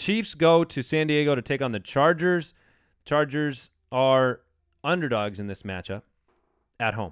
Chiefs go to San Diego to take on the Chargers. Chargers are underdogs in this matchup at home.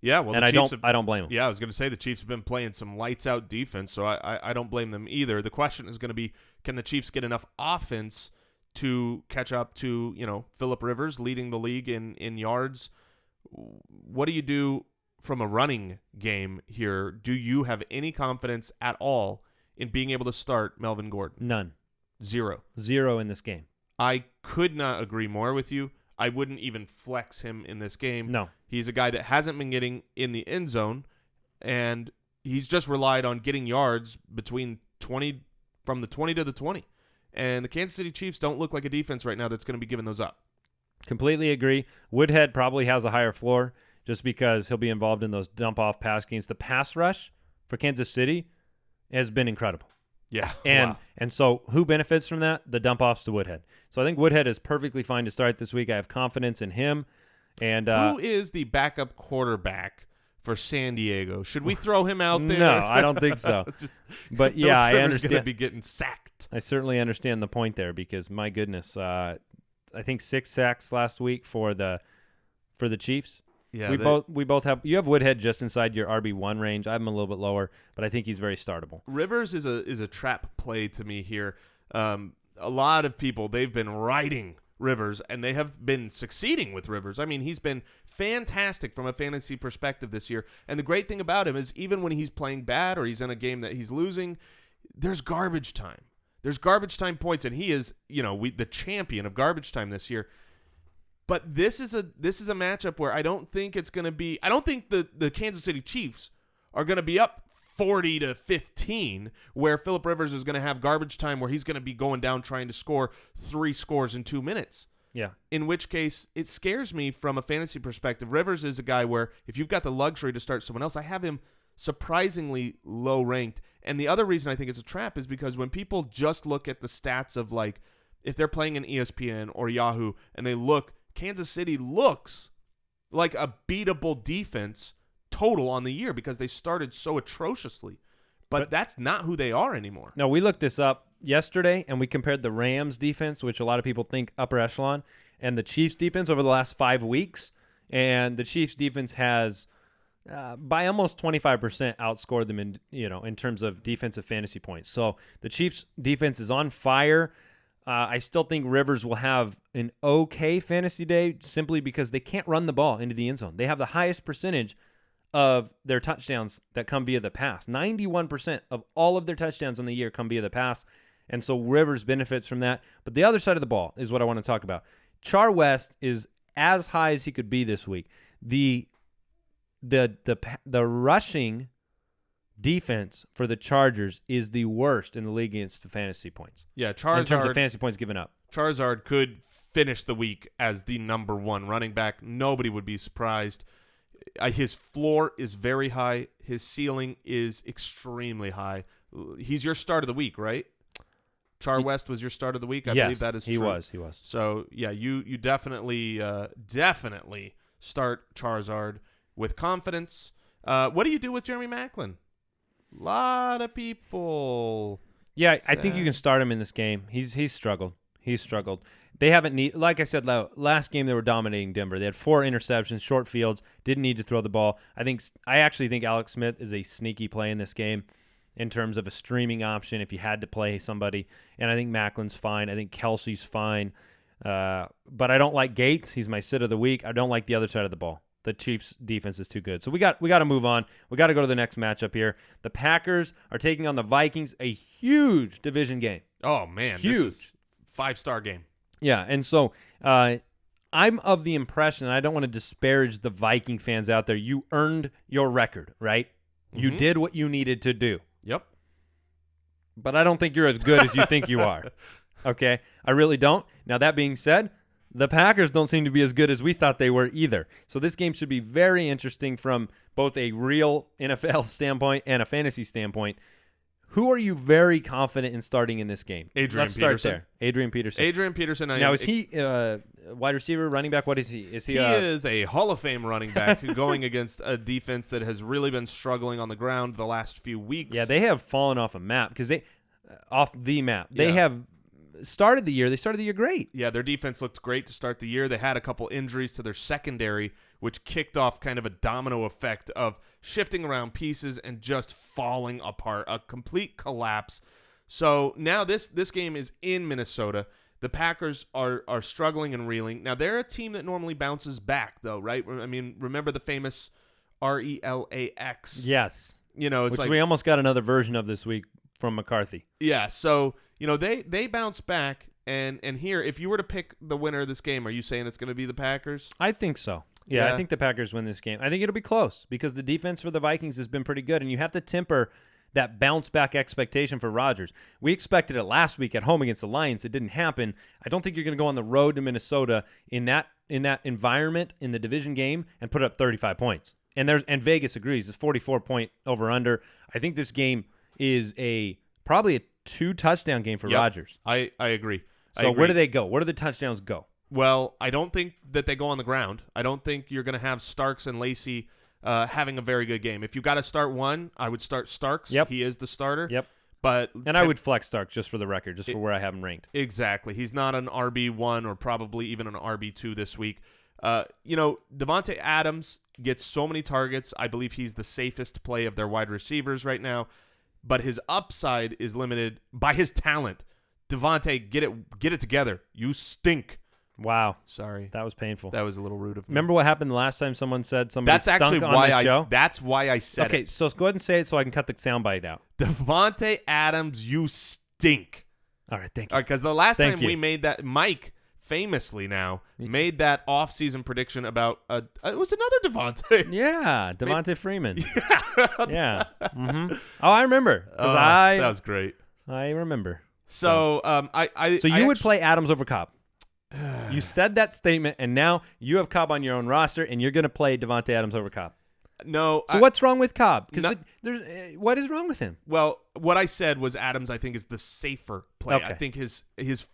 Yeah, well, and I don't blame them. Yeah, I was going to say the Chiefs have been playing some lights-out defense, so I don't blame them either. The question is going to be, can the Chiefs get enough offense to catch up to, Phillip Rivers leading the league in yards? What do you do from a running game here? Do you have any confidence at all in being able to start Melvin Gordon? None. Zero in this game. I could not agree more with you. I wouldn't even flex him in this game. No. He's a guy that hasn't been getting in the end zone, and he's just relied on getting yards from the 20 to the 20. And the Kansas City Chiefs don't look like a defense right now that's going to be giving those up. Completely agree. Woodhead probably has a higher floor just because he'll be involved in those dump-off pass games. The pass rush for Kansas City has been incredible. Yeah. And so who benefits from that? The dump-offs to Woodhead. So I think Woodhead is perfectly fine to start this week. I have confidence in him. And who is the backup quarterback for San Diego? Should we throw him out there? No, I don't think so. But yeah, I understand. Going to be getting sacked. I certainly understand the point there because my goodness, I think 6 sacks last week for the Chiefs. Yeah, we both have. You have Woodhead just inside your RB1 range. I have him a little bit lower, but I think he's very startable. Rivers is a trap play to me here. A lot of people, they've been riding Rivers, and they have been succeeding with Rivers. I mean, he's been fantastic from a fantasy perspective this year. And the great thing about him is even when he's playing bad or he's in a game that he's losing, there's garbage time. There's garbage time points, and he is, the champion of garbage time this year. But this is a matchup where I don't think it's going to be – I don't think the Kansas City Chiefs are going to be up 40-15 where Phillip Rivers is going to have garbage time where he's going to be going down trying to score 3 scores in 2 minutes. Yeah. In which case, it scares me from a fantasy perspective. Rivers is a guy where if you've got the luxury to start someone else, I have him surprisingly low ranked. And the other reason I think it's a trap is because when people just look at the stats of if they're playing in ESPN or Yahoo and they look – Kansas City looks like a beatable defense total on the year because they started so atrociously. But that's not who they are anymore. No, we looked this up yesterday, and we compared the Rams defense, which a lot of people think upper echelon, and the Chiefs defense over the last 5 weeks. And the Chiefs defense has, by almost 25%, outscored them in terms of defensive fantasy points. So the Chiefs defense is on fire. I still think Rivers will have an okay fantasy day simply because they can't run the ball into the end zone. They have the highest percentage of their touchdowns that come via the pass. 91% of all of their touchdowns on the year come via the pass, and so Rivers benefits from that. But the other side of the ball is what I want to talk about. Char West is as high as he could be this week. The rushing defense for the Chargers is the worst in the league against the fantasy points. Yeah, Charizard, in terms of fantasy points given up. Charizard could finish the week as the number 1 running back. Nobody would be surprised. His floor is very high. His ceiling is extremely high. He's your start of the week, right? Char West was your start of the week. I believe that is true. He was. So, yeah, you definitely start Charizard with confidence. What do you do with Jeremy Maclin? A lot of people. Yeah, I think you can start him in this game. He's struggled. They haven't like I said, last game they were dominating Denver. They had 4 interceptions, short fields, didn't need to throw the ball. I actually think Alex Smith is a sneaky play in this game in terms of a streaming option if you had to play somebody. And I think Macklin's fine. I think Kelsey's fine. But I don't like Gates. He's my sit of the week. I don't like the other side of the ball. The Chiefs' defense is too good. So we got to move on. We got to go to the next matchup here. The Packers are taking on the Vikings, a huge division game. Oh, man. Huge. This is 5-star game. Yeah, and so I'm of the impression, and I don't want to disparage the Viking fans out there, you earned your record, right? Mm-hmm. You did what you needed to do. Yep. But I don't think you're as good as you think you are. Okay? I really don't. Now, that being said, the Packers don't seem to be as good as we thought they were either. So this game should be very interesting from both a real NFL standpoint and a fantasy standpoint. Who are you very confident in starting in this game? Let's start there. Adrian Peterson. Now, is he wide receiver, running back? What is he? He is a Hall of Fame running back going against a defense that has really been struggling on the ground the last few weeks. Yeah, they have fallen off a map because off the map. They Yeah. have started the year great. Yeah, their defense looked great to start the year. They had a couple injuries to their secondary, which kicked off kind of a domino effect of shifting around pieces and just falling apart, a complete collapse. So now this game is in Minnesota. The Packers are struggling and reeling. Now, they're a team that normally bounces back, though, right? I mean, remember the famous RELAX? Yes. It's Which like we almost got another version of this week from McCarthy. Yeah, so they bounce back, and here, if you were to pick the winner of this game, are you saying it's going to be the Packers? I think so. Yeah, I think the Packers win this game. I think it'll be close because the defense for the Vikings has been pretty good, and you have to temper that bounce back expectation for Rodgers. We expected it last week at home against the Lions. It didn't happen. I don't think you're going to go on the road to Minnesota in that environment in the division game and put up 35 points. And Vegas agrees. It's 44-point over/under. I think this game is probably a 2-touchdown game for Rodgers. I agree. So where do they go? Where do the touchdowns go? Well, I don't think that they go on the ground. I don't think you're going to have Starks and Lacey having a very good game. If you got to start one, I would start Starks. Yep. He is the starter. Yep. And I would flex Starks just for the record, just for where I have him ranked. Exactly. He's not an RB1 or probably even an RB2 this week. Devontae Adams gets so many targets. I believe he's the safest play of their wide receivers right now, but his upside is limited by his talent. Devontae, get it together. You stink. Wow. Sorry. That was painful. That was a little rude of me. Remember what happened the last time someone said somebody stunk on the show? That's why I said it. Okay, so let's go ahead and say it so I can cut the soundbite out. Devontae Adams, you stink. All right, thank you. All right, because the last time you. we made that, Mike famously now made that off-season prediction about it was another Devontae. Yeah, Devontae Freeman. Yeah. Mm-hmm. Oh, I remember. That was great. I remember. So you would play Adams over Cobb. You said that statement, and now you have Cobb on your own roster, and you're going to play Devontae Adams over Cobb. No. So what's wrong with Cobb? Because what is wrong with him? Well, what I said was Adams, I think, is the safer play. Okay. I think his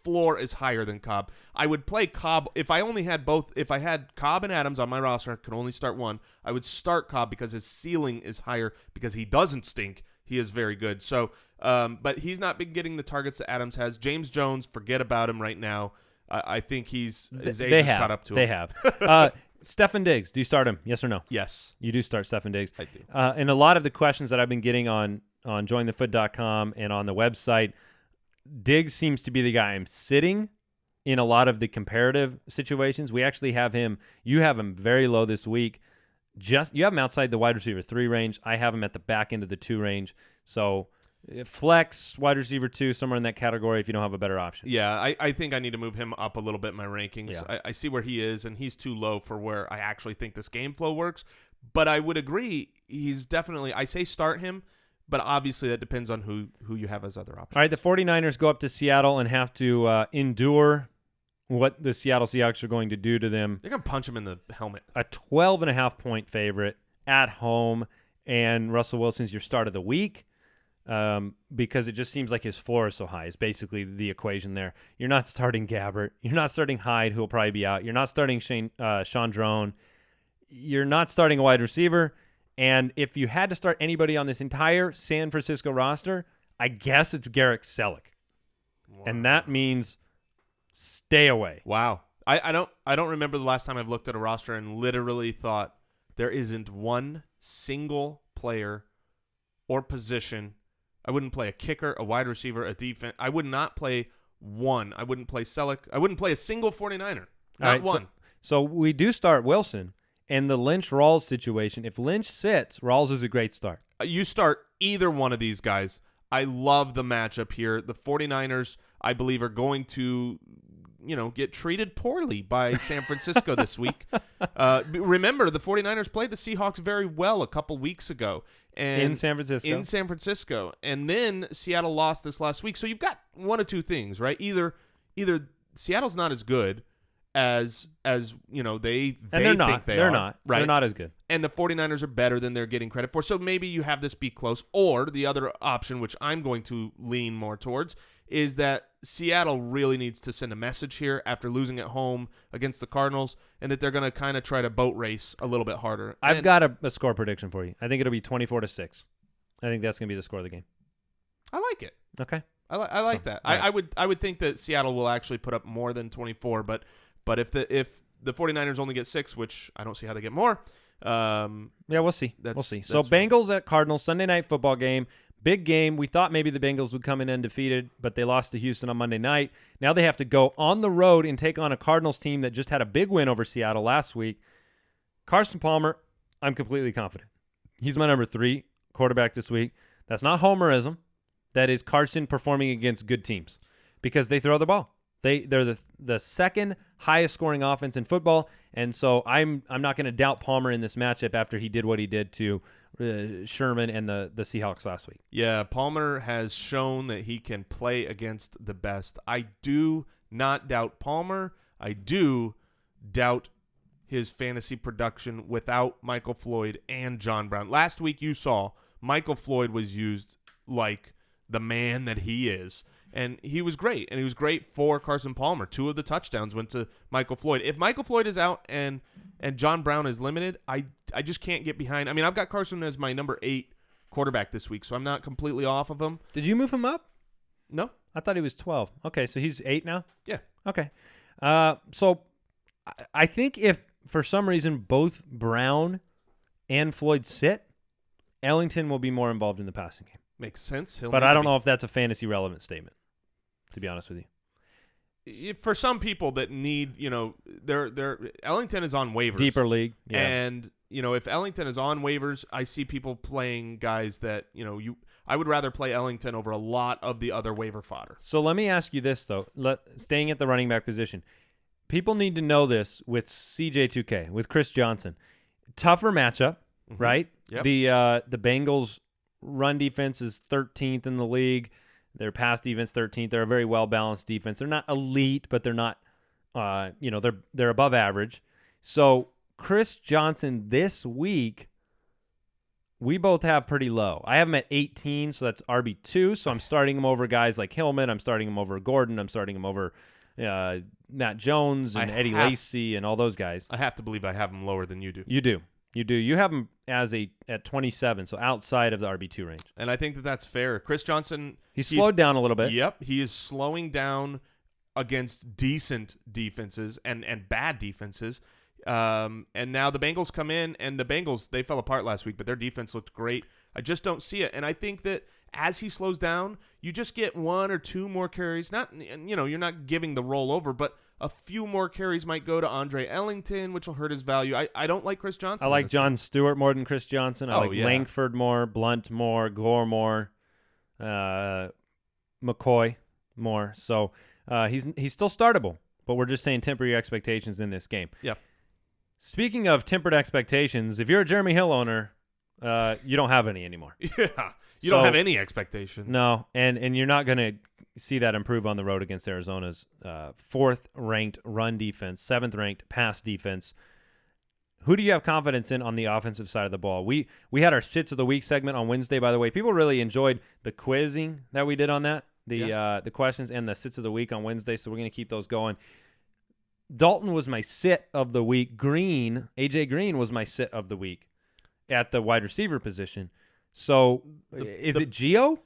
floor is higher than Cobb. I would play Cobb if I only had both. If I had Cobb and Adams on my roster, I could only start one. I would start Cobb because his ceiling is higher because he doesn't stink. He is very good. So, but he's not been getting the targets that Adams has. James Jones, forget about him right now. I think his age has caught up to him. They have. Stefon Diggs, do you start him? Yes or no? Yes. You do start Stefon Diggs. I do. And a lot of the questions that I've been getting on jointhefoot.com and on the website, Diggs seems to be the guy I'm sitting in a lot of the comparative situations. We actually have him. You have him very low this week. You have him outside the wide receiver 3 range. I have him at the back end of the 2 range. So flex, wide receiver 2, somewhere in that category if you don't have a better option. Yeah, I think I need to move him up a little bit in my rankings. Yeah. I see where he is, and he's too low for where I actually think this game flow works. But I would agree, he's definitely – I say start him, but obviously that depends on who you have as other options. All right, the 49ers go up to Seattle and have to endure what the Seattle Seahawks are going to do to them. They're going to punch him in the helmet. A 12.5-point favorite at home, and Russell Wilson's your start of the week. Because it just seems like his floor is so high is basically the equation there. You're not starting Gabbert. You're not starting Hyde, who will probably be out. You're not starting Sean Drone. You're not starting a wide receiver. And if you had to start anybody on this entire San Francisco roster, I guess it's Garrett Selleck. Wow. And that means stay away. Wow. I don't remember the last time I've looked at a roster and literally thought there isn't one single player or position. I wouldn't play a kicker, a wide receiver, a defense. I would not play one. I wouldn't play Selleck. I wouldn't play a single 49er. Not one. So we do start Wilson. And the Lynch-Rawls situation, if Lynch sits, Rawls is a great start. You start either one of these guys. I love the matchup here. The 49ers, I believe, are going to get treated poorly by San Francisco this week. Remember, the 49ers played the Seahawks very well a couple weeks ago. And in San Francisco. And then Seattle lost this last week. So you've got one of two things, right? Either Seattle's not as good as they think they are. They're not. Right? They're not as good. And the 49ers are better than they're getting credit for. So maybe you have this be close. Or the other option, which I'm going to lean more towards, is that Seattle really needs to send a message here after losing at home against the Cardinals, and that they're going to kind of try to boat race a little bit harder. I've got a score prediction for you. I think it'll be 24-6. I think that's going to be the score of the game. I like it. Okay. I like that. Right. I would think that Seattle will actually put up more than 24, but if the 49ers only get 6, which I don't see how they get more. Yeah, we'll see. We'll see. So Bengals at Cardinals, Sunday night football game. Big game. We thought maybe the Bengals would come in undefeated, but they lost to Houston on Monday night. Now they have to go on the road and take on a Cardinals team that just had a big win over Seattle last week. Carson Palmer, I'm completely confident. He's my number 3 quarterback this week. That's not homerism. That is Carson performing against good teams because they throw the ball. They're the second highest scoring offense in football, and so I'm not going to doubt Palmer in this matchup after he did what he did to Sherman and the Seahawks last week. Yeah, Palmer has shown that he can play against the best. I do not doubt Palmer. I do doubt his fantasy production without Michael Floyd and John Brown. Last week you saw Michael Floyd was used like the man that he is. And he was great, and he was great for Carson Palmer. 2 of the touchdowns went to Michael Floyd. If Michael Floyd is out and John Brown is limited, I just can't get behind. I mean, I've got Carson as my number 8 quarterback this week, so I'm not completely off of him. Did you move him up? No. I thought he was 12. Okay, so he's 8 now? Yeah. Okay. So I think if for some reason both Brown and Floyd sit, Ellington will be more involved in the passing game. Makes sense. But I don't know if that's a fantasy relevant statement, to be honest with you. For some people that need, Ellington is on waivers. Deeper league. Yeah. And, if Ellington is on waivers, I see people playing guys that, I would rather play Ellington over a lot of the other waiver fodder. So let me ask you this, though. Staying at the running back position, people need to know this with CJ2K, with Chris Johnson. Tougher matchup, right? Yep. The Bengals run defense is 13th in the league. Their pass defense 13th. They're a very well-balanced defense. They're not elite, but they're not, they're above average. So Chris Johnson this week, we both have pretty low. I have him at 18, so that's RB2. So I'm starting him over guys like Hillman. I'm starting him over Gordon. I'm starting him over Matt Jones and Eddie Lacy and all those guys. I have to believe I have him lower than you do. You do. You have him at 27, so outside of the RB2 range. And I think that that's fair. Chris Johnson, he's slowed down a little bit. Yep, he is slowing down against decent defenses and bad defenses. And now the Bengals come in, and the Bengals, they fell apart last week, but their defense looked great. I just don't see it. And I think that as he slows down, you just get 1 or 2 more carries. You're not giving the roll over, but a few more carries might go to Andre Ellington, which will hurt his value. I don't like Chris Johnson. I like John Stewart more than Chris Johnson. I like Langford more, Blunt more, Gore more, McCoy more. So he's still startable, but we're just saying temper your expectations in this game. Yep. Speaking of tempered expectations, if you're a Jeremy Hill owner, you don't have any anymore. Yeah. You don't have any expectations. No, and you're not going to see that improve on the road against Arizona's 4th-ranked run defense, 7th-ranked pass defense. Who do you have confidence in on the offensive side of the ball? We had our Sits of the Week segment on Wednesday, by the way. People really enjoyed the quizzing that we did on that, the questions and the Sits of the Week on Wednesday, so we're going to keep those going. Dalton was my sit of the week. AJ Green was my sit of the week at the wide receiver position. So is it Gio?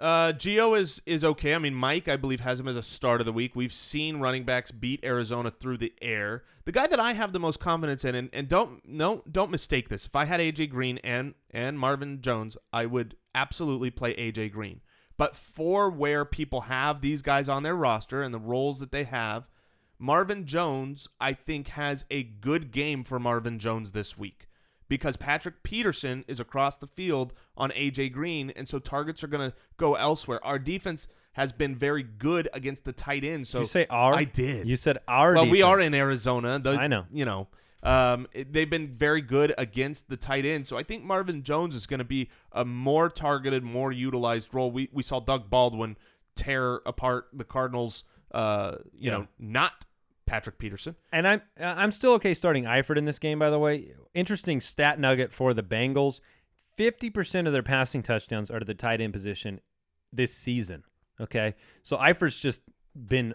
Gio is okay. I mean, Mike, I believe, has him as a start of the week. We've seen running backs beat Arizona through the air. The guy that I have the most confidence in, and don't mistake this. If I had AJ Green and Marvin Jones, I would absolutely play AJ Green. But for where people have these guys on their roster and the roles that they have, Marvin Jones, I think, has a good game for Marvin Jones this week. Because Patrick Peterson is across the field on A.J. Green, and so targets are going to go elsewhere. Our defense has been very good against the tight end. So you say our? I did. You said our Well, defense. we are in Arizona. I know. They've been very good against the tight end. So I think Marvin Jones is going to be a more targeted, more utilized role. We saw Doug Baldwin tear apart the Cardinals, not Patrick Peterson. And I'm still okay starting Eifert in this game, by the way. Interesting stat nugget for the Bengals. 50% of their passing touchdowns are to the tight end position this season. Okay? So Eifert's just been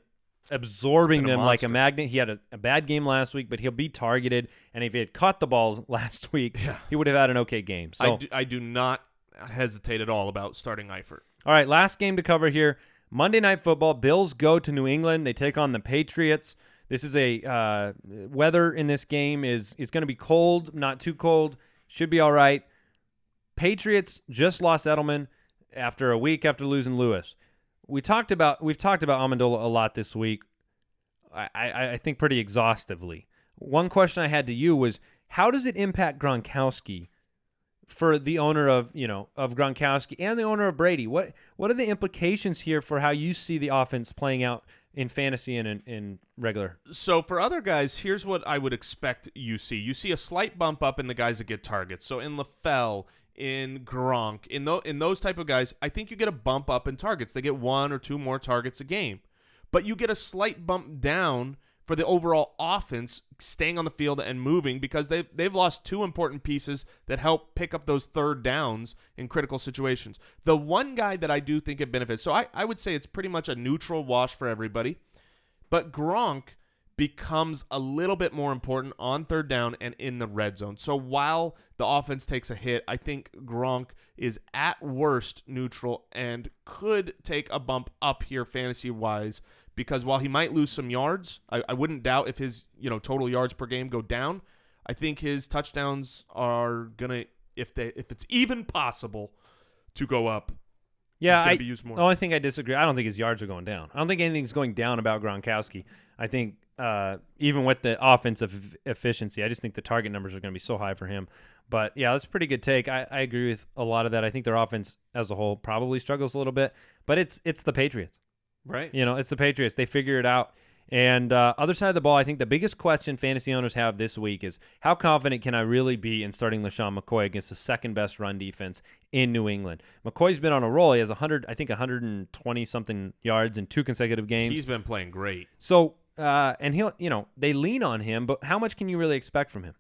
absorbing them like a magnet. He had a bad game last week, but he'll be targeted. And if he had caught the balls last week, he would have had an okay game. So I do not hesitate at all about starting Eifert. All right, last game to cover here. Monday Night Football. Bills go to New England. They take on the Patriots. This is a weather in this game is going to be cold, not too cold. Should be all right. Patriots just lost Edelman after a week after losing Lewis. We've talked about Amendola a lot this week. I think pretty exhaustively. One question I had to you was, how does it impact Gronkowski for the owner of Gronkowski and the owner of Brady? What are the implications here for how you see the offense playing out in fantasy and in regular? So for other guys, here's what I would expect you see. You see a slight bump up in the guys that get targets. So in LaFell, in Gronk, in those type of guys, I think you get a bump up in targets. They get 1 or 2 more targets a game. But you get a slight bump down for the overall offense staying on the field and moving because they've lost 2 important pieces that help pick up those third downs in critical situations. The one guy that I do think it benefits, so I would say it's pretty much a neutral wash for everybody, but Gronk becomes a little bit more important on third down and in the red zone. So while the offense takes a hit, I think Gronk is at worst neutral and could take a bump up here fantasy-wise, because while he might lose some yards, I wouldn't doubt if his total yards per game go down. I think his touchdowns are gonna, if it's even possible, to go up. Yeah, he's gonna be used more. The only thing I disagree, I don't think his yards are going down. I don't think anything's going down about Gronkowski. I think even with the offensive efficiency, I just think the target numbers are going to be so high for him. But yeah, that's a pretty good take. I agree with a lot of that. I think their offense as a whole probably struggles a little bit, but it's the Patriots. Right. It's the Patriots. They figure it out. And other side of the ball, I think the biggest question fantasy owners have this week is, how confident can I really be in starting LaShawn McCoy against the second-best run defense in New England? McCoy's been on a roll. He has 120-something yards in 2 consecutive games. He's been playing great. So, and he'll, they lean on him, but how much can you really expect from him?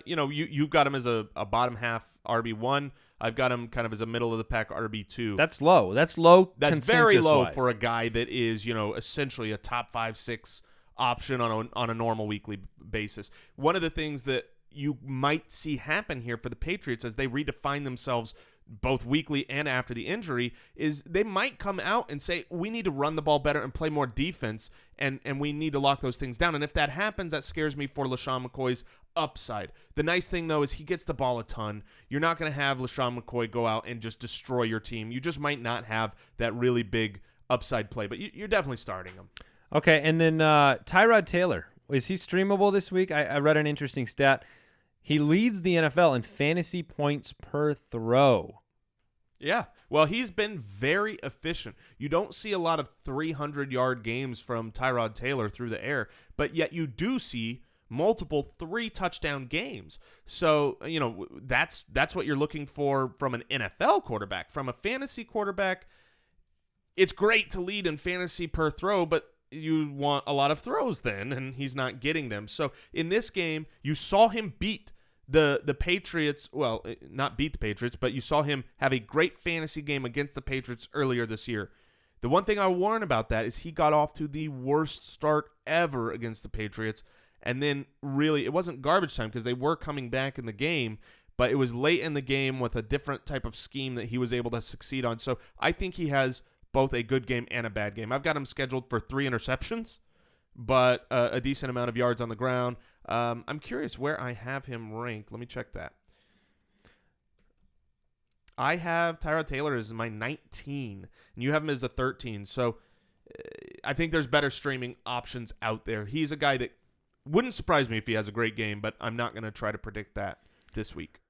You've got him as a bottom half RB1. I've got him kind of as a middle of the pack RB2. That's low. That's low. That's very low for a guy that is, essentially a top 5-6 option on a normal weekly basis. One of the things that you might see happen here for the Patriots as they redefine themselves both weekly and after the injury is they might come out and say, we need to run the ball better and play more defense, and we need to lock those things down. And if that happens, that scares me for LaShawn McCoy's upside. The nice thing, though, is he gets the ball a ton. You're not going to have LaShawn McCoy go out and just destroy your team. You just might not have that really big upside play, but you're definitely starting him. Okay, and then Tyrod Taylor. Is he streamable this week? I read an interesting stat. He leads the NFL in fantasy points per throw. Yeah. Well, he's been very efficient. You don't see a lot of 300-yard games from Tyrod Taylor through the air, but yet you do see multiple 3-touchdown games. So, that's what you're looking for from an NFL quarterback. From a fantasy quarterback, it's great to lead in fantasy per throw, but you want a lot of throws then, and he's not getting them. So in this game, you saw him beat the Patriots, well, not beat the Patriots, but you saw him have a great fantasy game against the Patriots earlier this year. The one thing I warn about that is he got off to the worst start ever against the Patriots, and then really it wasn't garbage time because they were coming back in the game, but it was late in the game with a different type of scheme that he was able to succeed on. So I think he has both a good game and a bad game. I've got him scheduled for 3 interceptions, but a decent amount of yards on the ground. I'm curious where I have him ranked. Let me check that. I have Tyrod Taylor as my 19, and you have him as a 13. So I think there's better streaming options out there. He's a guy that wouldn't surprise me if he has a great game, but I'm not going to try to predict that this week.